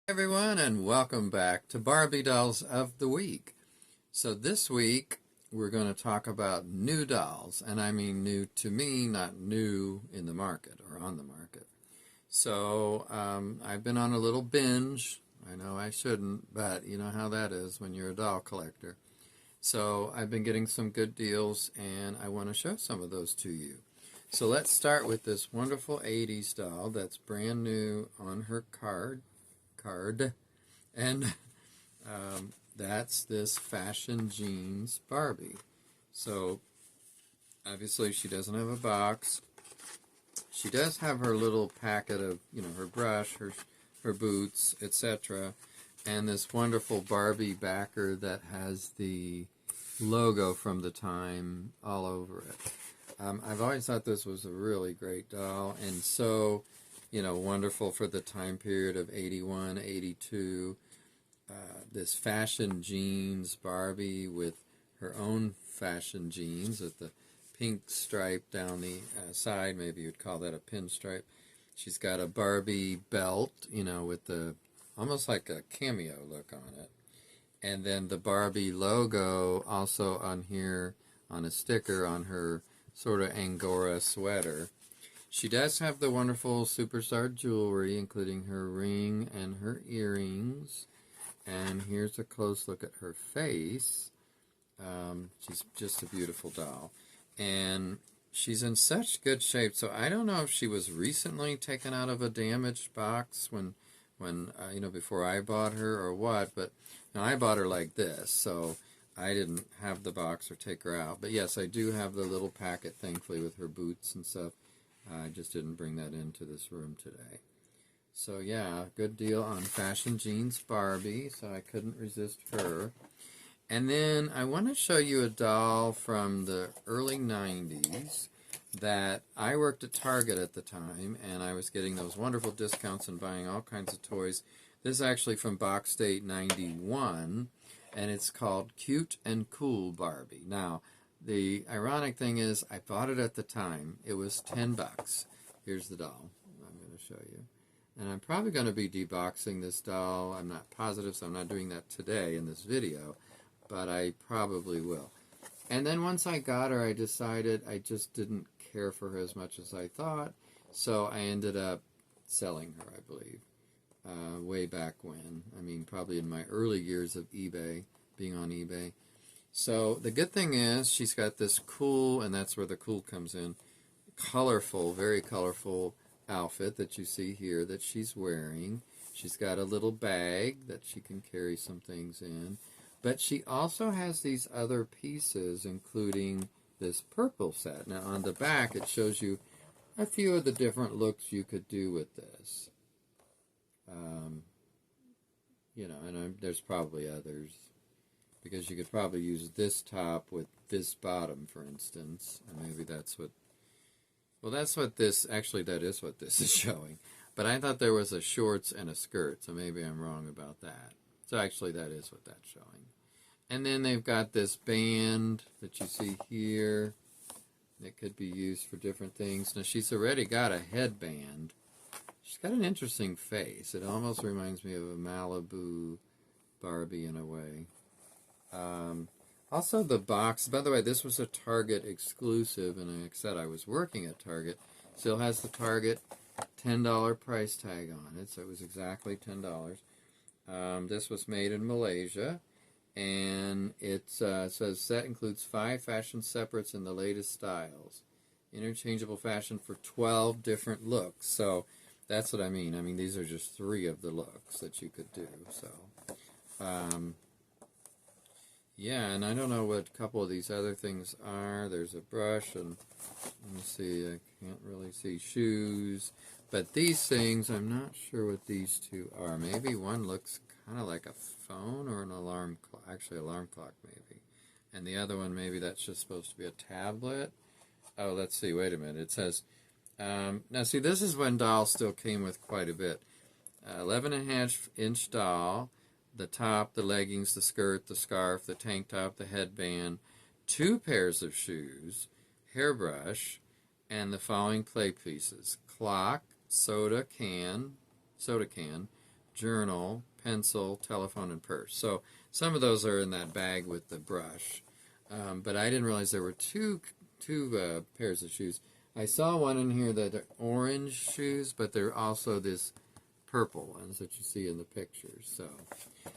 Everyone, and welcome back to Barbie Dolls of the Week. So this week we're going to talk about new dolls, and I mean new to me, not new in the market or on the market. So I've been on a little binge. I know I shouldn't, but you know how that is when you're a doll collector. So I've been getting some good deals, and I want to show some of those to you. So let's start with this wonderful 80s doll that's brand new on her card, and that's this Fashion Jeans Barbie. So obviously she doesn't have a box. She does have her little packet of, her brush, her boots, etc., and this wonderful Barbie backer that has the logo from the time all over it. I've always thought this was a really great doll, and so, wonderful for the time period of 81, 82. This Fashion Jeans Barbie with her own fashion jeans with the pink stripe down the side. Maybe you'd call that a pinstripe. She's got a Barbie belt, with the almost like a cameo look on it. And then the Barbie logo also on here on a sticker on her sort of Angora sweater. She does have the wonderful superstar jewelry, including her ring and her earrings. And here's a close look at her face. She's just a beautiful doll. And she's in such good shape. So I don't know if she was recently taken out of a damaged box when before I bought her or what. But I bought her like this. So I didn't have the box or take her out. But yes, I do have the little packet, thankfully, with her boots and stuff. I just didn't bring that into this room today. So yeah, good deal on Fashion Jeans Barbie, so I couldn't resist her. And then I want to show you a doll from the early 90s that I worked at Target at the time, and I was getting those wonderful discounts and buying all kinds of toys. This is actually from Box Date 91, and it's called Cute and Cool Barbie. Now, the ironic thing is I bought it at the time. It was $10. Here's the doll I'm going to show you. And I'm probably going to be deboxing this doll. I'm not positive, so I'm not doing that today in this video, but I probably will. And then once I got her, I decided I just didn't care for her as much as I thought, so I ended up selling her, I believe, way back when. I mean, probably in my early years of eBay, being on eBay. So the good thing is she's got this cool, and that's where the cool comes in, colorful, very colorful outfit that you see here that she's wearing. She's got a little bag that she can carry some things in. But she also has these other pieces, including this purple set. Now on the back it shows you a few of the different looks you could do with this. There's probably others. Because you could probably use this top with this bottom, for instance. And maybe that's what... Well, that's what this... Actually, that is what this is showing. But I thought there was a shorts and a skirt, so maybe I'm wrong about that. So actually, that is what that's showing. And then they've got this band that you see here that could be used for different things. Now, she's already got a headband. She's got an interesting face. It almost reminds me of a Malibu Barbie in a way. Also the box, by the way, this was a Target exclusive, and like I said, I was working at Target. Still has the Target $10 price tag on it, so it was exactly $10. This was made in Malaysia, and it says set includes 5 fashion separates in the latest styles. Interchangeable fashion for 12 different looks. So that's what I mean. I mean, these are just 3 of the looks that you could do. So, yeah, and I don't know what a couple of these other things are. There's a brush, and let me see, I can't really see shoes. But these things, I'm not sure what these two are. Maybe one looks kind of like a phone or an alarm clock. Actually, alarm clock maybe. And the other one, maybe that's just supposed to be a tablet. Oh, let's see, wait a minute. It says, now see, this is when dolls still came with quite a bit. 11.5-inch doll. The top, the leggings, the skirt, the scarf, the tank top, the headband, 2 pairs of shoes, hairbrush, and the following play pieces: clock, soda can, journal, pencil, telephone, and purse. So some of those are in that bag with the brush. But I didn't realize there were two pairs of shoes. I saw one in here that are orange shoes, but they're also this purple ones that you see in the pictures.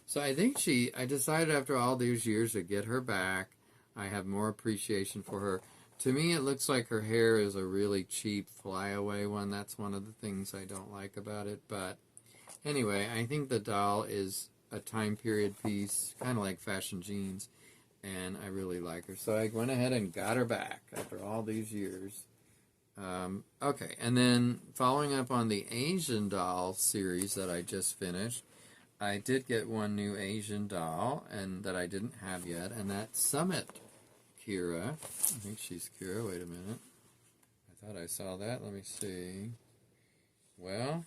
So I think I decided after all these years to get her back. I have more appreciation for her. To me, it looks like her hair is a really cheap flyaway one. That's one of the things I don't like about it. But anyway, I think the doll is a time period piece, kind of like fashion jeans, and I really like her. So I went ahead and got her back after all these years. Okay, and then following up on the Asian doll series that I just finished, I did get one new Asian doll and that I didn't have yet, and that's Summit Kira. I think she's Kira. Wait a minute. I thought I saw that. Let me see. Well,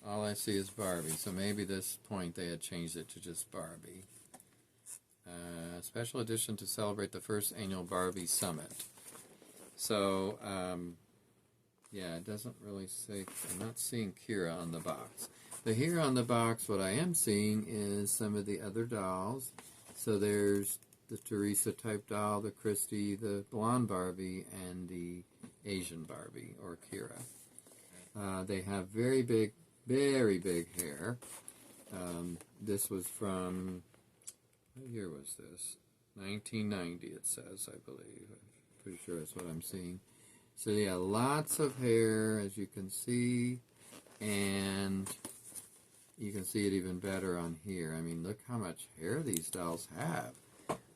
all I see is Barbie, so maybe this point they had changed it to just Barbie. Special edition to celebrate the first annual Barbie Summit. So, yeah, it doesn't really say. I'm not seeing Kira on the box. But here on the box, what I am seeing is some of the other dolls. So there's the Teresa type doll, the Christy, the blonde Barbie, and the Asian Barbie, or Kira. They have very big hair. This was from, what year was this? 1990, it says, I believe. I'm pretty sure that's what I'm seeing. So yeah, lots of hair, as you can see, and you can see it even better on here. I mean, look how much hair these dolls have.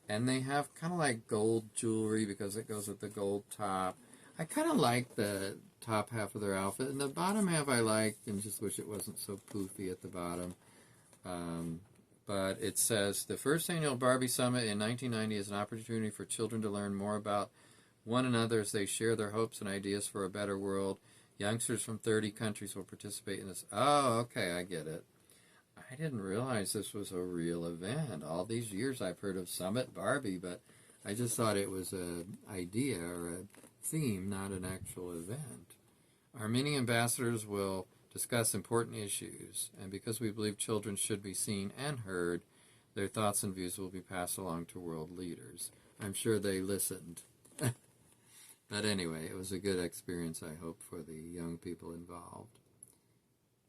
And they have kind of like gold jewelry because it goes with the gold top. I kind of like the top half of their outfit, and the bottom half I like, and just wish it wasn't so poofy at the bottom. But it says, the first annual Barbie Summit in 1990 is an opportunity for children to learn more about one another as they share their hopes and ideas for a better world. Youngsters from 30 countries will participate in this. Oh, okay, I get it. I didn't realize this was a real event. All these years I've heard of Summit Barbie, but I just thought it was an idea or a theme, not an actual event. Our mini ambassadors will discuss important issues, and because we believe children should be seen and heard, their thoughts and views will be passed along to world leaders. I'm sure they listened. But anyway, it was a good experience, I hope, for the young people involved.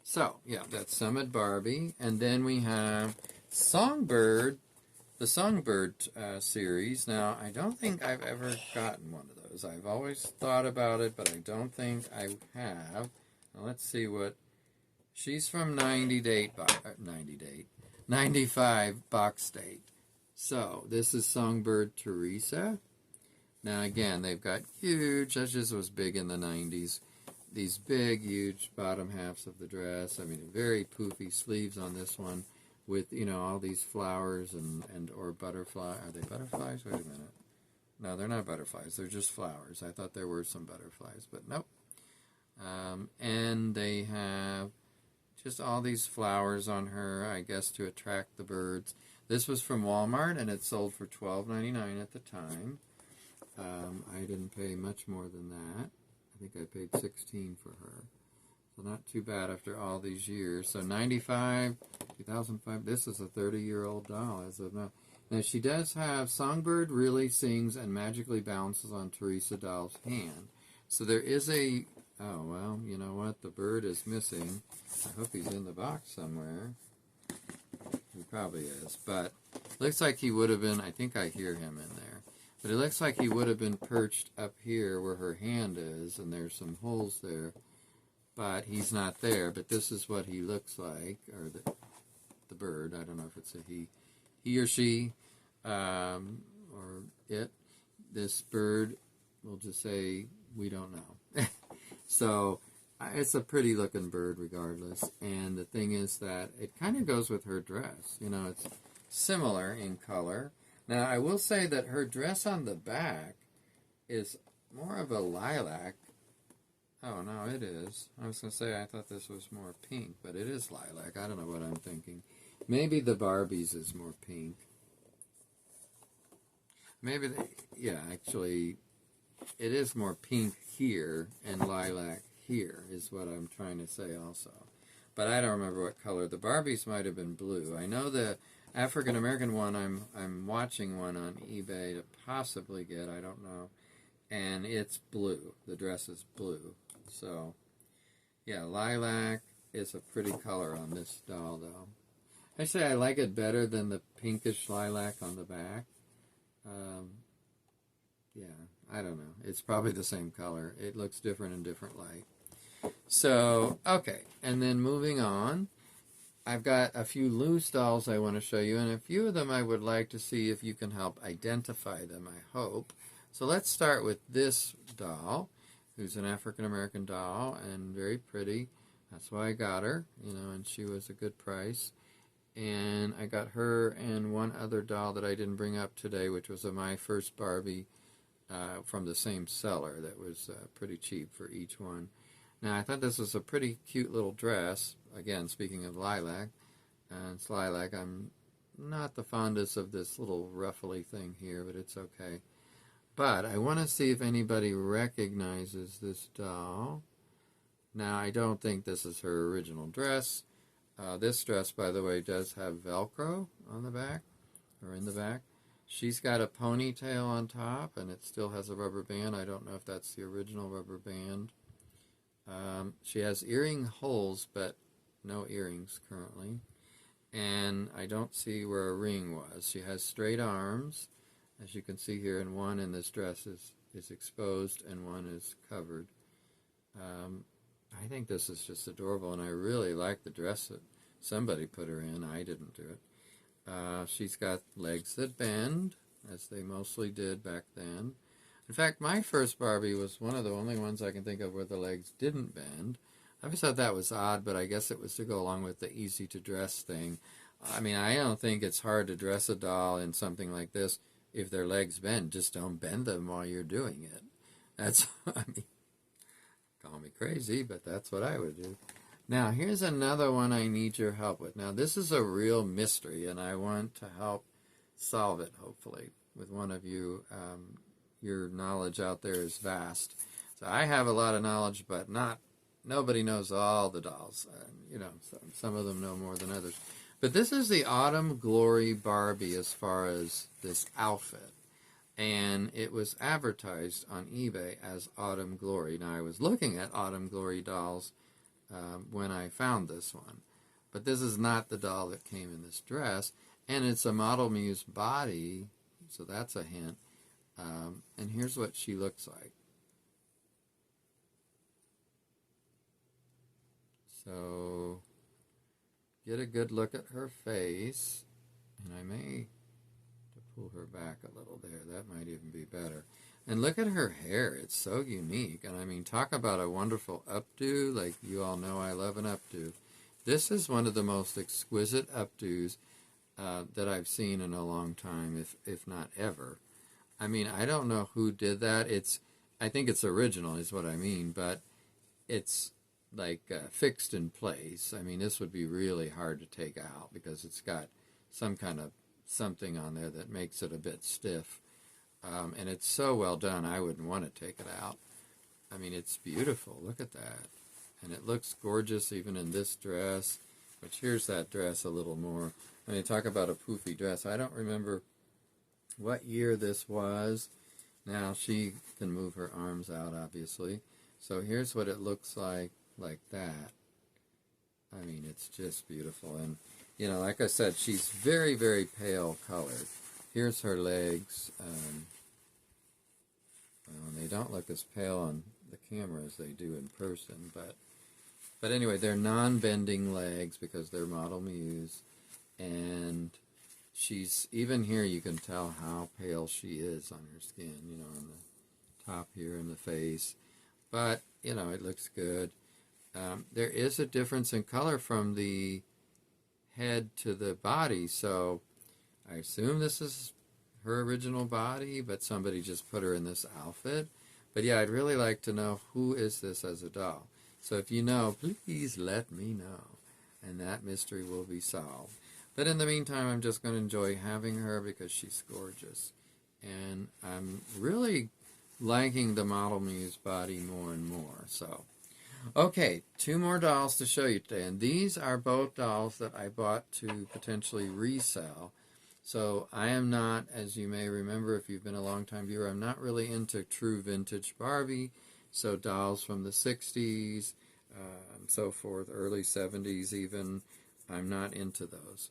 So, yeah, that's Summit Barbie. And then we have Songbird, the Songbird series. Now, I don't think I've ever gotten one of those. I've always thought about it, but I don't think I have. Now, let's see what... She's from 95 box date. So, this is Songbird Teresa. Now, again, they've got huge, that just was big in the 90s, these big, huge bottom halves of the dress. I mean, very poofy sleeves on this one with, you know, all these flowers and or butterfly. Are they butterflies? Wait a minute. No, they're not butterflies. They're just flowers. I thought there were some butterflies, but nope. And they have just all these flowers on her, I guess, to attract the birds. This was from Walmart, and it sold for $12.99 at the time. I didn't pay much more than that. I think I paid $16 for her. So not too bad after all these years. So 95, 2005, this is a 30-year-old doll as of now. Now she does have, Songbird really sings and magically bounces on Teresa doll's hand. So there is a, oh well, you know what, the bird is missing. I hope he's in the box somewhere. He probably is, but looks like he would have been, I think I hear him in there. But it looks like he would have been perched up here where her hand is, and there's some holes there. But he's not there, but this is what he looks like, or the bird. I don't know if it's a he or she, or it. This bird, we'll just say, we don't know. So, it's a pretty looking bird regardless. And the thing is that it kind of goes with her dress. You know, it's similar in color. Now, I will say that her dress on the back is more of a lilac. Oh, no, it is. I was going to say I thought this was more pink, but it is lilac. I don't know what I'm thinking. Maybe the Barbies is more pink. Maybe, yeah, actually, it is more pink here and lilac here is what I'm trying to say also. but I don't remember what color. The Barbies might have been blue. I know the African American one, I'm watching one on eBay to possibly get, I don't know, and it's blue. The dress is blue. So, yeah, lilac is a pretty color on this doll, though. Actually, I like it better than the pinkish lilac on the back. Yeah, I don't know. It's probably the same color. It looks different in different light. So, okay, and then moving on, I've got a few loose dolls I want to show you, and a few of them I would like to see if you can help identify them, I hope. So let's start with this doll, who's an African-American doll, and very pretty. That's why I got her, you know, and she was a good price. And I got her and one other doll that I didn't bring up today, which was My First Barbie from the same seller that was pretty cheap for each one. Now, I thought this was a pretty cute little dress. Again, speaking of lilac, it's lilac. I'm not the fondest of this little ruffly thing here, but it's okay. But I want to see if anybody recognizes this doll. Now, I don't think this is her original dress. This dress, by the way, does have Velcro on the back, or in the back. She's got a ponytail on top, and it still has a rubber band. I don't know if that's the original rubber band. She has earring holes, but no earrings currently. And I don't see where a ring was. She has straight arms, as you can see here, and one in this dress is exposed and one is covered. I think this is just adorable, and I really like the dress that somebody put her in. I didn't do it. She's got legs that bend, as they mostly did back then. In fact, My First Barbie was one of the only ones I can think of where the legs didn't bend. I always thought that was odd, but I guess it was to go along with the easy-to-dress thing. I mean, I don't think it's hard to dress a doll in something like this if their legs bend. Just don't bend them while you're doing it. That's, I mean, call me crazy, but that's what I would do. Now, here's another one I need your help with. Now, this is a real mystery, and I want to help solve it, hopefully, with one of you. Your knowledge out there is vast. So I have a lot of knowledge, but nobody knows all the dolls. You know, some of them know more than others. But this is the Autumn Glory Barbie as far as this outfit. And it was advertised on eBay as Autumn Glory. Now, I was looking at Autumn Glory dolls when I found this one. But this is not the doll that came in this dress. And it's a Model Muse body, so that's a hint. And here's what she looks like. So, get a good look at her face. And I may pull her back a little there. That might even be better. And look at her hair. It's so unique. And I mean, talk about a wonderful updo. Like you all know, I love an updo. This is one of the most exquisite updos that I've seen in a long time, if not ever. I mean, I don't know who did that. I think it's original is what I mean, but it's like fixed in place. I mean, this would be really hard to take out because it's got some kind of something on there that makes it a bit stiff. And it's so well done, I wouldn't want to take it out. I mean, it's beautiful. Look at that. And it looks gorgeous even in this dress, which here's that dress a little more. I mean, talk about a poofy dress. I don't remember what year this was. Now, she can move her arms out, obviously. So here's what it looks like that. I mean, it's just beautiful. And, you know, like I said, she's very, very pale colored. Here's her legs. Well, they don't look as pale on the camera as they do in person, but anyway, they're non-bending legs because they're Model Muse, and she's, even here you can tell how pale she is on her skin, you know, on the top here in the face, but, you know, it looks good. There is a difference in color from the head to the body, so I assume this is her original body, but somebody just put her in this outfit. But yeah, I'd really like to know who is this as a doll. So if you know, please let me know, and that mystery will be solved. But in the meantime, I'm just going to enjoy having her because she's gorgeous. And I'm really liking the Model Muse body more and more. So, Okay, two more dolls to show you today, and these are both dolls that I bought to potentially resell. So I am not, as you may remember if you've been a long-time viewer, I'm not really into true vintage Barbie. So dolls from the 60s, and so forth, early 70s even, I'm not into those.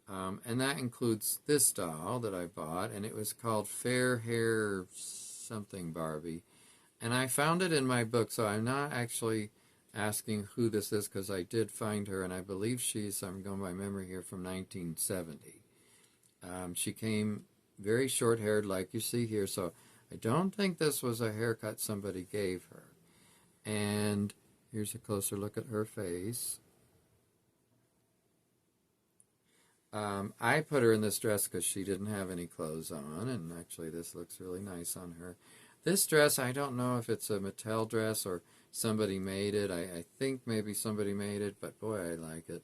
And that includes this doll that I bought, and it was called Fairhair something Barbie. And I found it in my book, so I'm not actually asking who this is because I did find her, and I believe she's, I'm going by memory here, from 1970. She came very short-haired like you see here, so I don't think this was a haircut somebody gave her. And here's a closer look at her face. I put her in this dress because she didn't have any clothes on, and actually this looks really nice on her. This dress, I don't know if it's a Mattel dress or somebody made it. I think maybe somebody made it, but boy, I like it.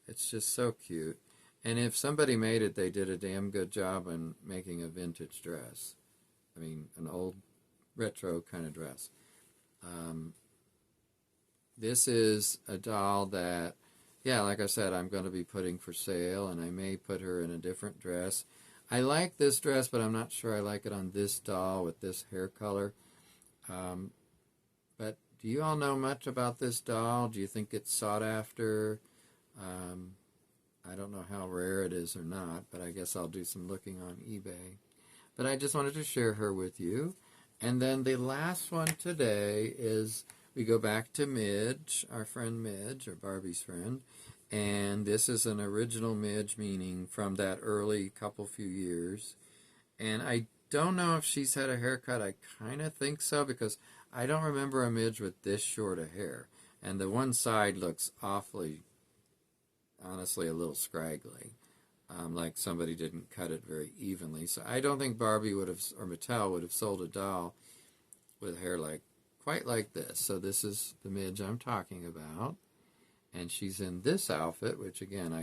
It's just so cute. And if somebody made it, they did a damn good job in making a vintage dress. I mean, an old retro kind of dress. This is a doll that, yeah, like I said, I'm going to be putting for sale, and I may put her in a different dress. I like this dress, but I'm not sure I like it on this doll with this hair color. But do you all know much about this doll? Do you think it's sought after? I don't know how rare it is or not, but I guess I'll do some looking on eBay. But I just wanted to share her with you. And then the last one today is we go back to Midge, our friend Midge, or Barbie's friend. And this is an original Midge, meaning from that early few years. And I don't know if she's had a haircut. I kind of think so because I don't remember a Midge with this short of hair. And the one side looks awfully, honestly, a little scraggly. Like somebody didn't cut it very evenly. So I don't think Barbie would have, or Mattel would have sold a doll with hair like quite like this. So this is the Midge I'm talking about. And she's in this outfit, which again,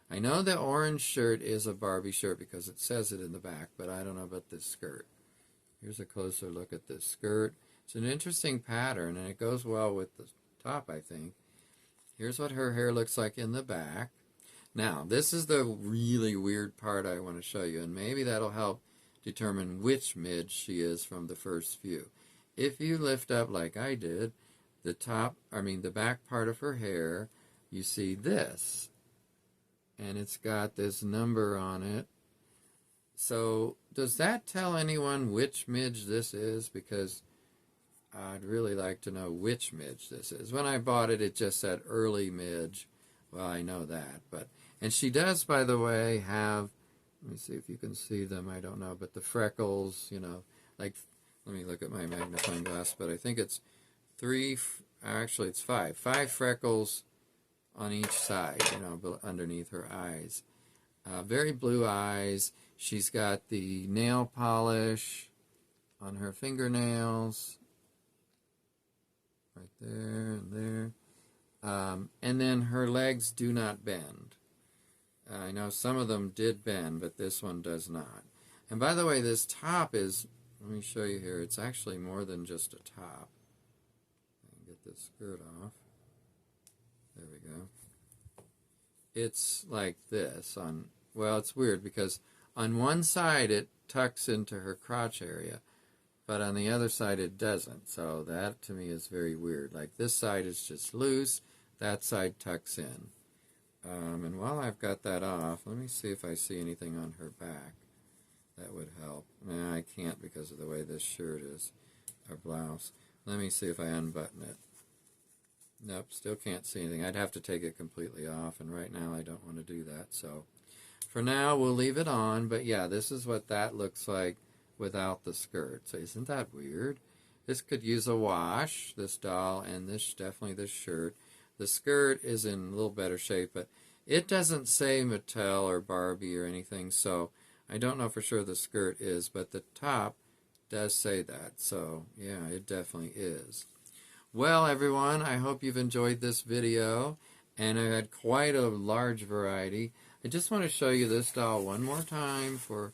I know the orange shirt is a Barbie shirt because it says it in the back, but I don't know about this skirt. Here's a closer look at this skirt. It's an interesting pattern, and it goes well with the top, I think. Here's what her hair looks like in the back. Now, this is the really weird part I want to show you, and maybe that'll help determine which Midge she is from the first view. If you lift up, like I did, the back part of her hair, you see this. And it's got this number on it. So, does that tell anyone which Midge this is? Because I'd really like to know which Midge this is. When I bought it, it just said early Midge. Well, I know that. And she does, by the way, have, let me see if you can see them, I don't know, but the freckles, like, let me look at my magnifying glass, but I think it's it's five. 5 freckles on each side, underneath her eyes. Very blue eyes. She's got the nail polish on her fingernails. Right there and there. And then her legs do not bend. I know some of them did bend, but this one does not. And by the way, this top is, let me show you here, it's actually more than just a top. Get this skirt off. There we go. It's like this. Well, it's weird because on one side it tucks into her crotch area, but on the other side it doesn't. So that to me is very weird. Like this side is just loose, that side tucks in. And while I've got that off, let me see if I see anything on her back that would help. Nah, I can't because of the way this shirt is, or blouse. Let me see if I unbutton it. Nope, still can't see anything. I'd have to take it completely off, and right now I don't want to do that. So for now, we'll leave it on. But yeah, this is what that looks like without the skirt. So isn't that weird? This could use a wash, this doll, and definitely this shirt. The skirt is in a little better shape, but it doesn't say Mattel or Barbie or anything, so I don't know for sure the skirt is, but the top does say that. So yeah, it definitely is. Well, everyone, I hope you've enjoyed this video, and I've had quite a large variety. I just want to show you this doll one more time for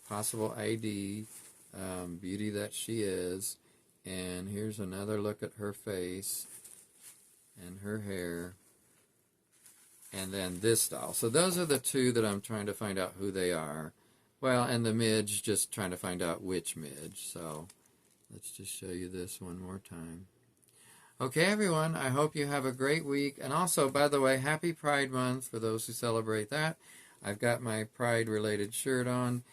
possible ID, beauty that she is. And here's another look at her face. and her hair. And then this doll. So those are the two that I'm trying to find out who they are. Well, and the midge, just trying to find out which midge. So let's just show you this one more time. Okay, everyone, I hope you have a great week. And also, by the way, happy Pride Month for those who celebrate that. I've got my Pride-related shirt on.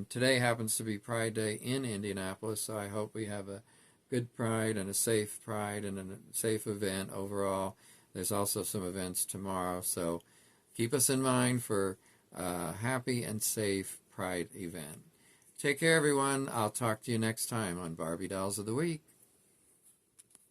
Today happens to be Pride Day in Indianapolis, so I hope we have a good Pride and a safe Pride and a safe event overall. There's also some events tomorrow, so keep us in mind for a happy and safe Pride event. Take care, everyone. I'll talk to you next time on Barbie Dolls of the Week.